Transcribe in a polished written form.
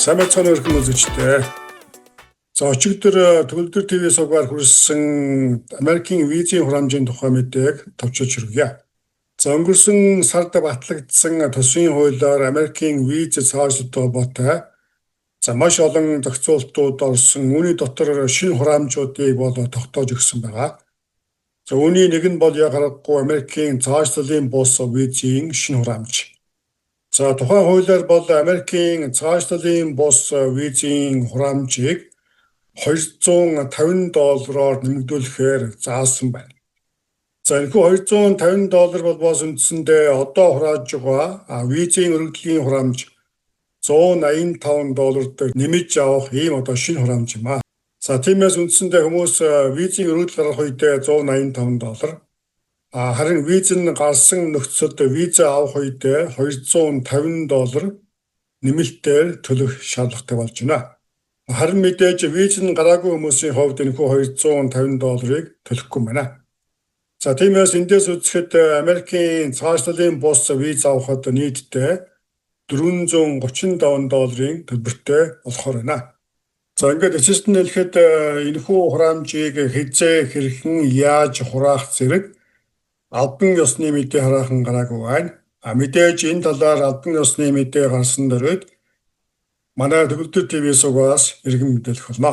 Сайн мэцхан өрхөн үзэгчтэй. За өчигдөр Төгөлдөр ТV сугаар хүрсэн Америкийн визийн хураамжийн тухай мэдээг товчилж хүргье. За өнгөрсөн сард батлагдсан төсвийн хуулиар Америкийн виз цаашдтай холбоотой маш олон зохицуултууд орсон. Үүний дотор шинэ хураамжуудыг бол тогтоож өгсөн байгаа. За үүний нэг нь бол яг аргагүй Америкийн цаашлалын бус визийн шинэ хураамж. За тухайн хуулиар бол Америкийн цаашлалын бус визийн хураамжийг $250-оор нэмэгдүүлэхээр заасан байна. За энэхүү $250 бол бас үндсэндээ одоо хурааж байгаа визийн өргөдлийн хураамж $185 нэмж авах ийм одоо шинэ хураамж юм аа. За тиймээс үндсэндээ хүмүүс визийн өргөдөл гаргах үедээ $185, харин виз нь гарсан нөхцөлд виза авах үедээ $250 нэмэлтээр төлөх шаардлагатай болж байна. Харин мэдээж виз нь гараагүй хүмүүсийн хувьд энэхүү $250-ыг төлөхгүй байна. За тиймээс эндээс үзэхэд Америкийн цаашлалын бус виз авахад нийтдээ $435 төлбөртэй болохоор байна. За ингээд эцэст нь хэлэхэд энэхүү хураамжийг хэзээ хэрхэн яаж хураах зэрэг албан ёсны мэдээ хараахан гараагүй байна. Мэдээж энэ талаар албан ёсны мэдээ гарсан дөрөд манай Төгөлдөр ТV-с угаас иргэн мэдээлэх болно.